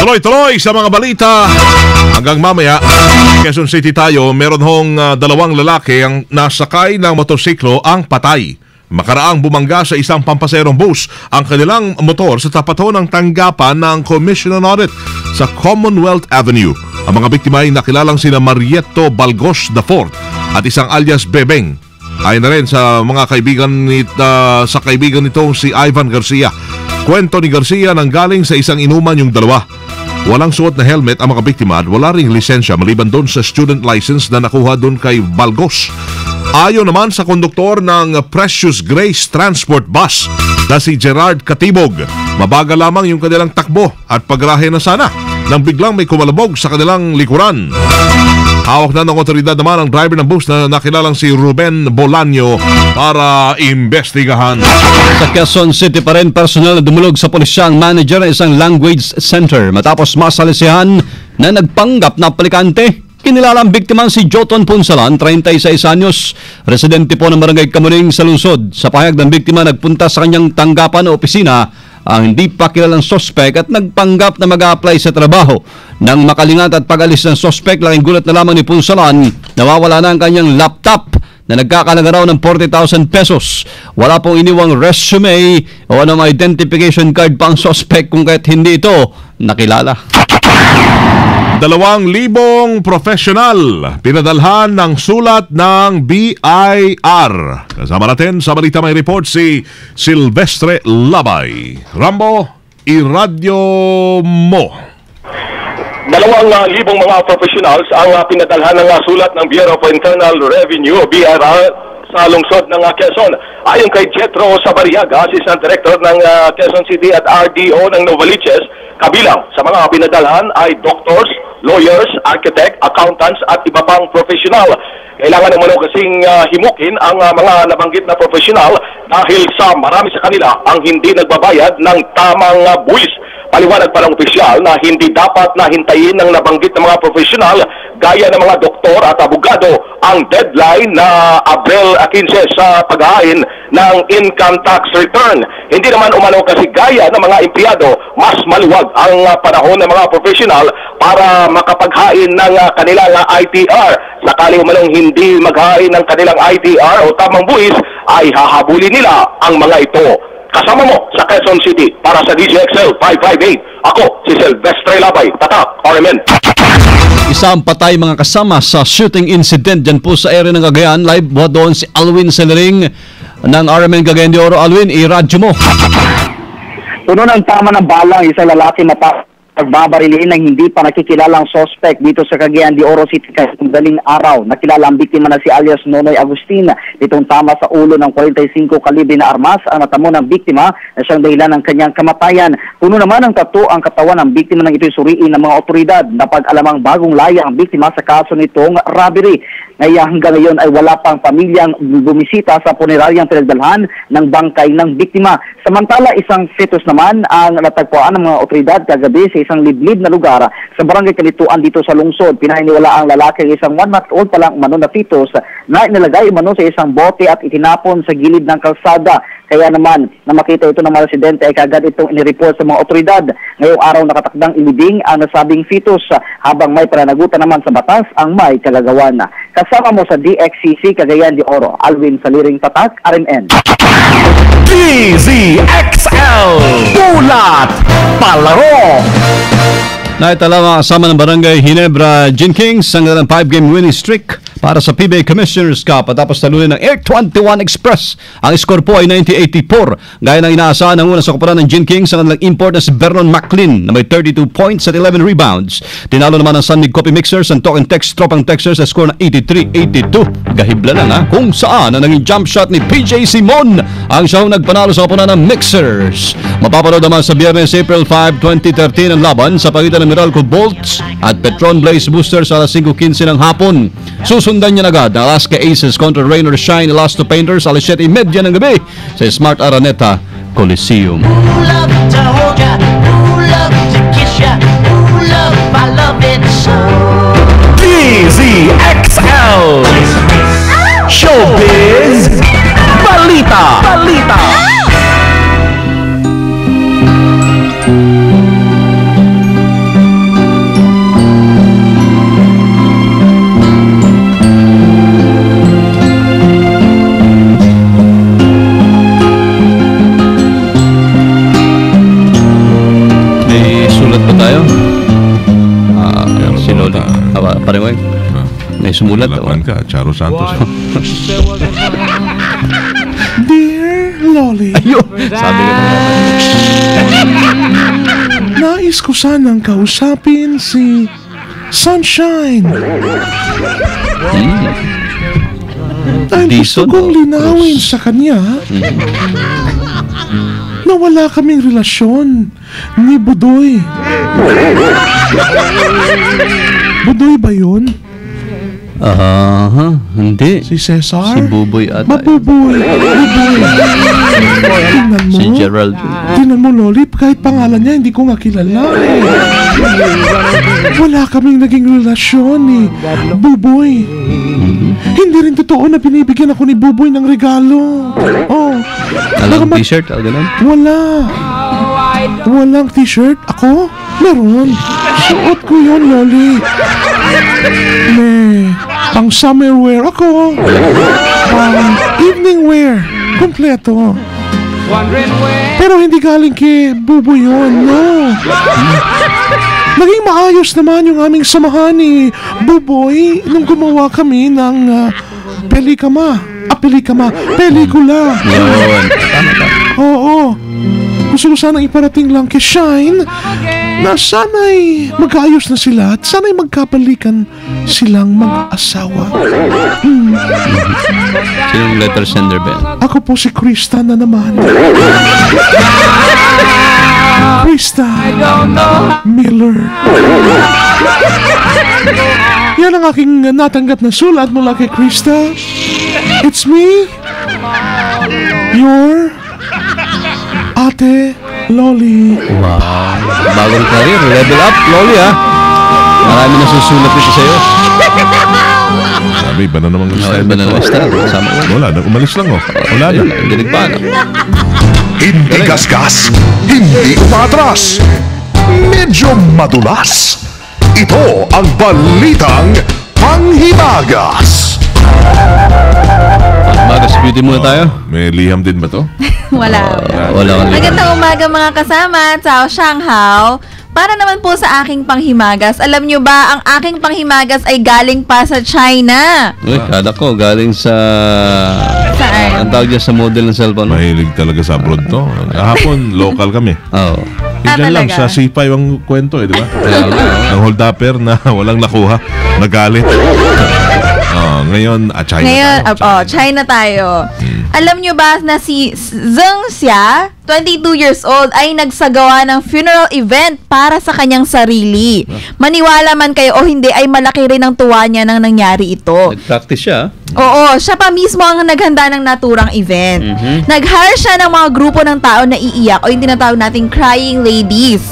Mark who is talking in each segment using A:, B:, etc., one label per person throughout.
A: Tuloy-tuloy sa mga balita. Hanggang mamaya, Quezon City tayo, meron hong dalawang lalaki ang nasakay ng motorsiklo ang patay. Makaraang bumangga sa isang pampaserong bus ang kanilang motor sa tapat ng tanggapan ng Commission on Audit sa Commonwealth Avenue. Ang mga biktima ay nakilalang sina Marieto Balgos IV at isang alias Bebeng. Ayon na rin sa mga kaibigan nitong si Ivan Garcia. Kwento ni Garcia nang galing sa isang inuman yung dalawa. Walang suot na helmet ang mga biktima at wala ring lisensya maliban doon sa student license na nakuha doon kay Balgos. Ayon naman sa konduktor ng Precious Grace Transport Bus na si Gerard Katibog, mabagal lamang yung kanilang takbo at pagrahe na sana nang biglang may kumalabog sa kanilang likuran. Hawak na ng otoridad naman ang driver ng bus na nakilalang si Ruben Bolaño para imbestigahan.
B: Sa Quezon City pa rin, personal na dumulog sa pulisya ang manager ng isang language center matapos masalisihan na nagpanggap na aplikante. Kinilala ang biktima si Joton Punsalan, 36 anyos, residente po ng Barangay Kamuning sa lungsod. Sa pahayag ng biktima, nagpunta sa kanyang tanggapan o opisina ang hindi pa kilalang sospek at nagpanggap na mag-a-apply sa trabaho. Nang makalingat at pag-alis ng sospek, laking gulat na lamang ni Punsalan, nawawala na ang kanyang laptop na nagkakalaga raw ng 40,000 pesos. Wala pong iniwang resume o anong identification card pa ang sospek kung kahit hindi ito nakilala.
A: 2,000 profesional pinadalhan ng sulat ng BIR. Kasama natin sa balita may report si Silvestre Labay. Rambo, iradyo mo.
C: 2,000 mga professionals ang pinadalhan ng sulat ng Bureau of Internal Revenue, BIR, sa lungsod ng Quezon. Ayon kay Jetro Sabariaga, Assistant Director ng Quezon City at RDO ng Novaliches, kabilang sa mga pinadalhan ay doctors, lawyers, architect, accountants at iba pang professional. Kailangan naman kasing himukin ang mga nabanggit na professional dahil sa marami sa kanila ang hindi nagbabayad ng tamang buwis. Paliwanag pa ng opisyal na hindi dapat na hintayin ng nabanggit na mga profesional gaya ng mga doktor at abogado ang deadline na Abril 15 sa paghahain ng income tax return. Hindi naman umano kasi gaya ng mga empleyado, mas maluwag ang panahon ng mga profesional para makapaghain ng kanilang ITR. Sakali umanong hindi maghain ng kanilang ITR o tamang buwis, ay hahabulin nila ang mga ito. Kasama mo sa Quezon City para sa DZXL 558. Ako si Silvestre Labay, Tatak, RMN.
B: Isang patay mga kasama sa shooting incident dyan po sa area ng Cagayan. Live mo doon si Alwin Celering ng RMN Cagayan de Oro. Alwin, i-radyo mo.
D: Puno ng tama ng balang isang lalaki pagbabariliin ng hindi pa nakikilalang suspect dito sa Cagayan de Oro City kahit daling araw. Nakilala ang biktima na si alias Nonoy Agustin. Itong tama sa ulo ng 45 kalibre na armas ang natamo ng biktima na siyang dahilan ng kanyang kamatayan. Puno naman ng tattoo ang katawan ng biktima ng ito'y suriin ng mga otoridad. Napag-alamang bagong laya ang biktima sa kaso nitong robbery. Hanggang ngayon ay wala pang pamilyang bumisita sa puneraryang pinagdalhan ng bangkay ng biktima. Samantala, isang fetus naman ang natagpuan ng mga otoridad kagabi sa isang liblib na lugar sa barangay Kalituan dito sa lungsod. Pinahiniwala ang lalaki ang isang 1-month-old pa lang umano na fetus na inilagay umano sa isang bote at itinapon sa gilid ng kalsada. Kaya naman, na makita ito ng mga residente ay kagad itong inireport sa mga otoridad. Ngayong araw nakatakdang ilibing ang nasabing fetus habang may pananagutan naman sa batas ang may kalagawan. Kasama mo sa DXCC Cagayan de Oro, Alwin Saliring, Tatak, RMN.
E: DZXL Bulat Palaro.
B: Naitala mga kasama ng Barangay Ginebra Gin Kings ang 5-game winning streak para sa PBA Commissioners Cup at tapos talunin ng Air 21 Express. Ang score po ay 90-84. Gaya ng inaasahan ng una sa kupunan ng Gin Kings ang kanilang import na si Vernon McLean na may 32 points at 11 rebounds. Tinalo naman ng Sunmig Coffee Mixers ang Talk and Text Tropang Texas sa score na 83-82. Gahibla lang kung saan ang naging jump shot ni PJ Simon ang siyang nagpanalo sa kupunan ng Mixers. Mapapanood naman sa Biyernes, April 5, 2013 ang laban sa pagitan ng Meralco Bolts at Petron Blaze Boosters sa alas 5:15 ng hapon. Susundan niya agad ang Alaska Aces kontra Rain or Shine Elasto Painters alas 7:30 ng gabi sa Smart Araneta Coliseum.
E: DZXL Showbiz Balita. Balita.
B: Parang may sumulat.
A: Laban ka, Charo Santos.
F: Dear Lolly,
B: Ayun! Sabi ko
F: nais ko sanang kausapin si Sunshine. Dahil gusto
B: Dison,
F: kong linawin sa kanya na wala kaming relasyon ni Budoy. Budoy ba yun?
B: Hindi.
F: Si Cesar?
B: Si Buboy ata.
F: Mabuboy. Buboy. Tingnan mo.
B: Si Gerald.
F: Tingnan mo, Loli, kahit pangalan niya, hindi ko nga kilala. Wala kaming naging relasyon ni Buboy. Hindi rin totoo na binibigyan ako ni Buboy ng regalo. Oh.
B: Alam t-shirt? Ganun?
F: Wala. Walang t-shirt? Ako? Meron. Suot ko yun, Loli. May pang summer wear ako. Pang evening wear. Kompleto. Pero hindi galing kay Bubo yun, no. Naging maayos naman yung aming samahan ni Buboy nung gumawa kami ng pelikula.
B: Yun.
F: Oo. Gusto ko sanang iparating lang kay Shine na sana'y magkaayos na sila at sana'y magkabalikan silang mag-asawa.
B: Sinong letter sender ba yan?
F: Ako po si Krista na naman. Krista Miller. Yan ang aking natanggap na sulat mula kay Krista. It's me, your Ate Lolly.
B: Wow. Bagong career. Level up, Lolly, ha? Marami na susulat nito sa'yo.
A: Sabi, iba na naman ang style.
B: Iba na naman style. Kasama ko.
A: Wala, umalis lang, oh. Wala na.
B: Dinig pa, no?
G: Hindi gasgas, hindi umatras, medyo madulas. Ito ang balitang panghimagas.
B: Magas beauty muna tayo.
A: May liham din ba to?
H: Wala.
B: Wala kang
H: Magandang umaga mga kasama. Ciao, Shanghao. Para naman po sa aking panghimagas. Alam nyo ba, ang aking panghimagas ay galing pa sa China.
B: Uy, kada ko, galing sa...
H: Saan?
B: Ang tawag dyan sa model ng cellphone.
A: Mahilig talaga sa abroad to. Kahapon, local kami.
B: Oo.
A: Diyan lang,
H: talaga?
A: sa C5 ang kwento di ba? Ang hold-upper na walang nakuha, nagalit. Ngayon, China
H: Ngayon,
A: tayo.
H: China tayo. Alam nyo ba na si Zheng Xia, 22 years old, ay nagsagawa ng funeral event para sa kanyang sarili. Maniwala man kayo o hindi, ay malaki rin ang tuwa niya nang nangyari ito.
B: Nag-practice siya.
H: Oo, siya pa mismo ang naghanda ng naturang event. Nag-hire siya ng mga grupo ng tao na iiyak o yung tinatawag nating crying ladies.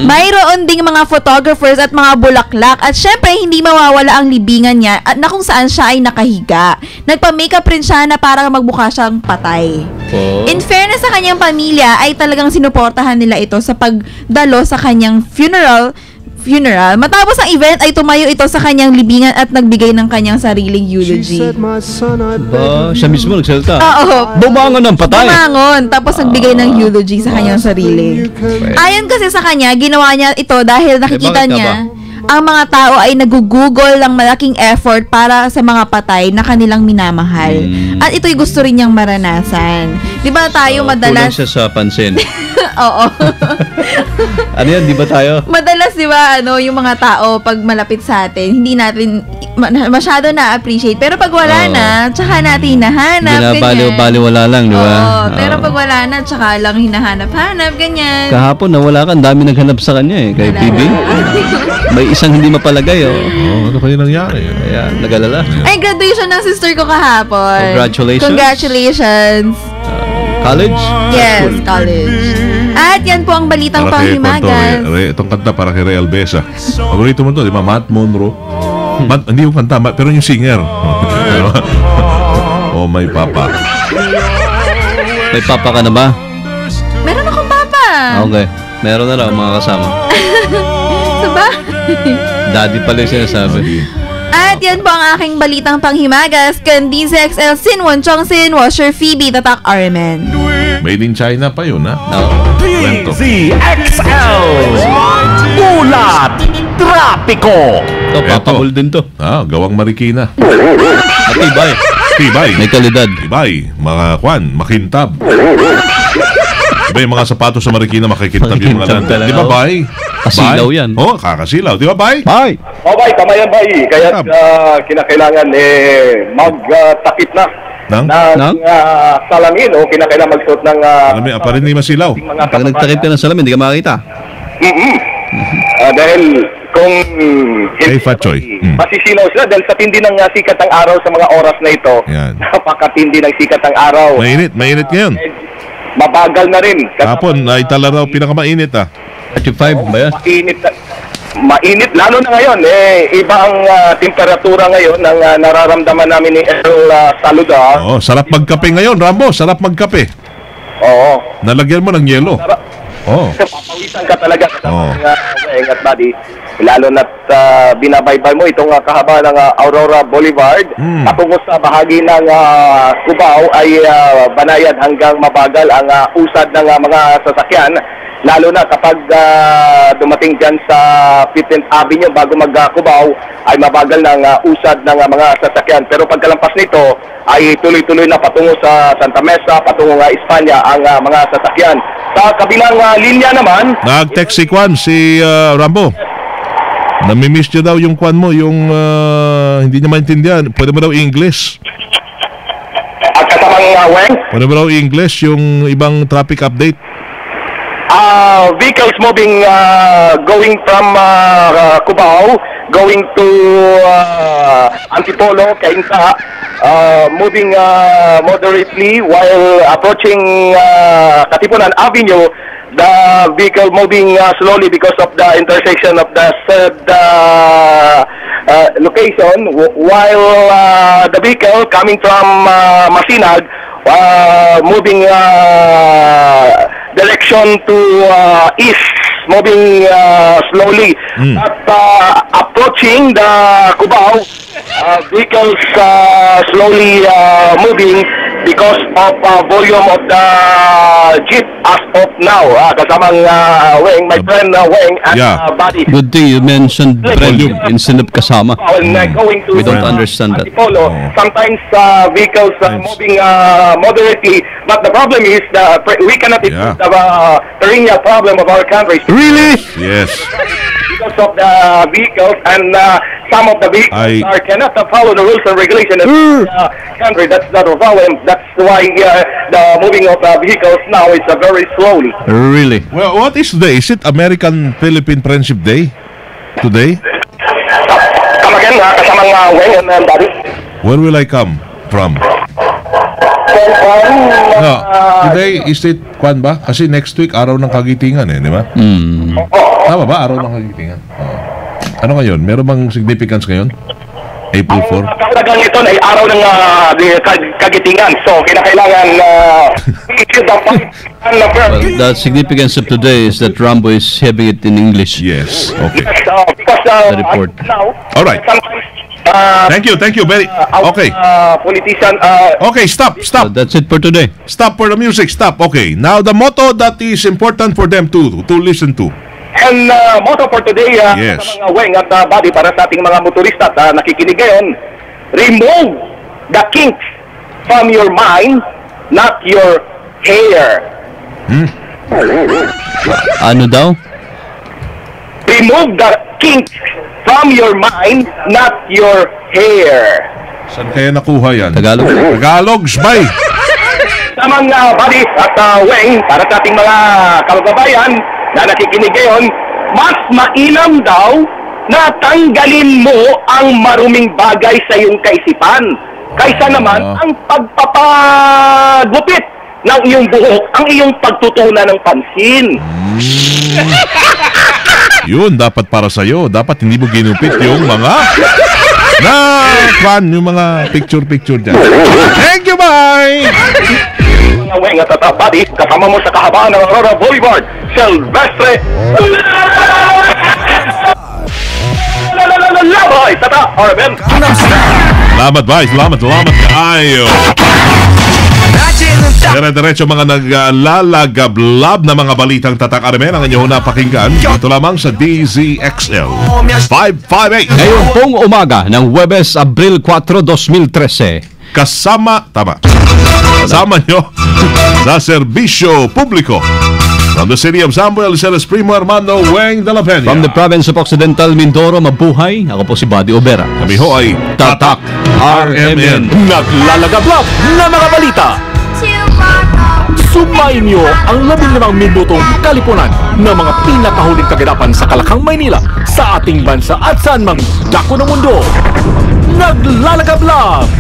H: Mayroon ding mga photographers at mga bulaklak at syempre hindi mawawala ang libingan niya at na kung saan siya ay nakahiga. Nagpa-makeup rin siya na parang magbuka siyang patay.
B: Oh.
H: In fairness sa kanyang pamilya ay talagang sinuportahan nila ito sa pagdalo sa kanyang funeral. Matapos ang event ay tumayo ito sa kanyang libingan at nagbigay ng kanyang sariling eulogy.
B: Ba, siya mismo nagsalita.
H: Oo.
B: Bumangon ng patay.
H: Bumangon, tapos nagbigay ng eulogy sa kanyang sarili. Ayon kasi sa kanya, ginawa niya ito dahil nakikita
B: bakit ka
H: niya ang mga tao ay nagugugol ng malaking effort para sa mga patay na kanilang minamahal. At ito'y gusto rin niyang maranasan. Di ba tayo
B: Kulang
H: madalas...
B: siya sa pansin.
H: Oo.
B: Ano yan, di ba tayo?
H: Madalas, di ba, yung mga tao, pag malapit sa atin, hindi natin masyado na-appreciate. Pero pag wala na, tsaka natin hinahanap,
B: Baliwala lang, di ba?
H: Oo, pero pag wala na, tsaka lang hinahanap-hanap, ganyan.
B: Kahapon, nawala ka. Ang dami naghanap sa kanya, kay
H: Wala.
B: PB. May isang hindi mapalagay,
A: Ano kayo nangyari?
B: Kaya, nagalala.
H: Ay, graduation ng sister ko kahapon.
B: Congratulations.
H: Congratulations.
B: College?
H: Yes, college. At yan po ang balitang
A: Para kay
H: panghimagas.
A: itong kanta para kay Real Besa. Paborito mo to, di ba? Matt Monroe. Hindi yung kanta, pero yung singer. Oh, may papa.
B: May papa ka na ba?
H: Meron akong papa.
B: Okay. Meron na raw mga kasama.
H: Diba?
B: Daddy pala yung sinasabi.
H: At yan po ang aking balitang panghimagas. Candice XL Sinwon Chongsin Washer Phoebe Tatak Armen.
A: Made in China pa yun, ha?
B: Oo.
A: Kwento.
E: DZXL Bulat Trapiko.
B: Ito, papabol din to.
A: Gawang Marikina.
B: Matibay.
A: Tibay.
B: May kalidad.
A: Tibay. Mga makintab. Diba yung mga sapatos sa Marikina makikintab yung mga
B: Makikintab
A: landa. Di ba,
B: talaga,
A: bay?
B: Kasilaw
A: Bay?
B: yan.
A: Kakasilaw. Di ba, bay?
B: Bye.
C: Bay, tama yan, bay. Kaya kinakailangan magtakip na
A: Nang?
C: ng salamin o kinakailangan magsuot ng
A: Pa rin hindi masilaw.
C: mga
B: Pag nagtakip ka ng salamin, hindi ka makakita.
C: dahil kung
A: Hey, Fat Choy.
C: masisilaw sila dahil sa tindi ng sikat ng araw sa mga oras na ito.
A: Yan.
C: Napakatindi ng sikat ng araw.
A: Mainit ngayon.
C: Mabagal na rin.
A: Kapon, naitala raw pinakamainit
B: 35 ba yan?
C: Mainit lalo na ngayon iba ang temperatura ngayon ng nararamdaman namin ni El Saluda.
A: Sarap magkape ngayon, Rambo. Sarap magkape.
C: Oo.
A: Nalagyan mo ng yelo.
C: Papawisan ka talaga sa
A: Oo.
C: weng at body. Lalo na't binabaybay mo itong kahaba ng Aurora Boulevard. Patungo sa bahagi ng Cubao ay banayad hanggang mabagal ang usad ng mga sasakyan. Lalo na kapag dumating dyan sa 15th Avenue bago mag-Cubao ay mabagal ng usad ng mga sasakyan. Pero pagkalampas nito ay tuloy-tuloy na patungo sa Santa Mesa, patungo Espanya ang mga sasakyan. Sa kabilang linya naman,
A: Nag-text si Rambo. Namimiss niya daw yung kwan mo, yung hindi niya maintindihan. Pwede mo daw English.
C: at kasamang weng,
A: Pwede mo daw English yung ibang traffic update.
C: vehicles moving going from Cubao going to Antipolo, Cainta, moving moderately while approaching Katipunan Avenue. The vehicle moving slowly because of the intersection of the said location, while the vehicle coming from Masinag moving direction to east, moving slowly. At approaching the Cubao, vehicles slowly moving because of volume of the jeep as of now. Kasamang Weng, my friend Weng and Buddy.
B: Good thing you mentioned volume instead of kasama.
C: Going to
B: We don't understand that.
C: Antipolo, sometimes vehicles moving moderately, but the problem is we cannot ignore the perennial problem of our country.
A: Really? Yes.
C: Because of the vehicles and some of the vehicles cannot follow the rules and regulations of the country. That's not a problem. That's why the moving of vehicles now is very slowly.
B: Really?
A: Well, what is today? Is it American-Philippine Friendship Day? Today?
C: Come again, kasamang Weng and Buddy.
A: Where will I come from? No, today is it kwan ba? Kasi next week araw ng kagitingan di ba? Tama ba? Araw ng kagitingan. Ano ngayon? Meron bang significance ngayon? April 4?
C: Ang kahalagang ito ay araw ng kagitingan. So, kinakailangan
B: The significance of today is that Rambo is having it in English.
A: Yes. Okay.
C: Because
B: The report.
C: now,
A: All right. Thank you. Very okay.
C: Politician
A: Okay, stop.
B: So that's it for today.
A: Stop for the music. Stop. Okay. Now the motto that is important for them to listen to.
C: and motto for today
A: Yes.
C: sa mga Weng at Buddy para sa ating mga motorista at nakikinig ngayon, remove the kinks from your mind, not your hair.
B: Ano daw?
C: Remove the kinks from your mind, not your hair.
A: Saan kaya nakuha yan?
B: Tagalog?
A: Tagalog, Sbay.
C: Sa mga Buddy at Weng, para sa ating mga kababayan na nakikinig ngayon, mas mainam daw na tanggalin mo ang maruming bagay sa iyong kaisipan kaysa naman ang pagpapagupit ng iyong buhok, ang iyong pagtutunan ng pansin.
A: Yun, dapat para sa'yo. Dapat hindi mo ginupit yung mga yung mga picture dyan. Thank you, bye!
C: Mga Weng at Buddy, kasama mo sa kahabaan ng Aurora Boulevard, Silvestre Laboy, Tata, Arben.
A: Salamat, bye. Salamat kaayo. Dire-diretso mga naglalagablab na mga balitang tatak Armen ang inyong napakinggan dito lamang sa DZXL 558.
B: Ngayon pong umaga ng Huwebes, Abril 4, 2013.
A: Kasama nyo sa serbisyo publiko. From the city of Samuel, Celes Primo Armando Weng de la Peña.
B: From the province of Occidental Mindoro, mabuhay. Ako po si Buddy Obera.
A: Kami ho ay
B: Tatak RMN.
E: Naglalagablab na mga balita. Sumayin niyo ang 15 minutong kalipunan ng mga pinakahuling kaganapan sa Kalakang, Maynila, sa ating bansa at saan mang dako ng mundo. Naglalagablab!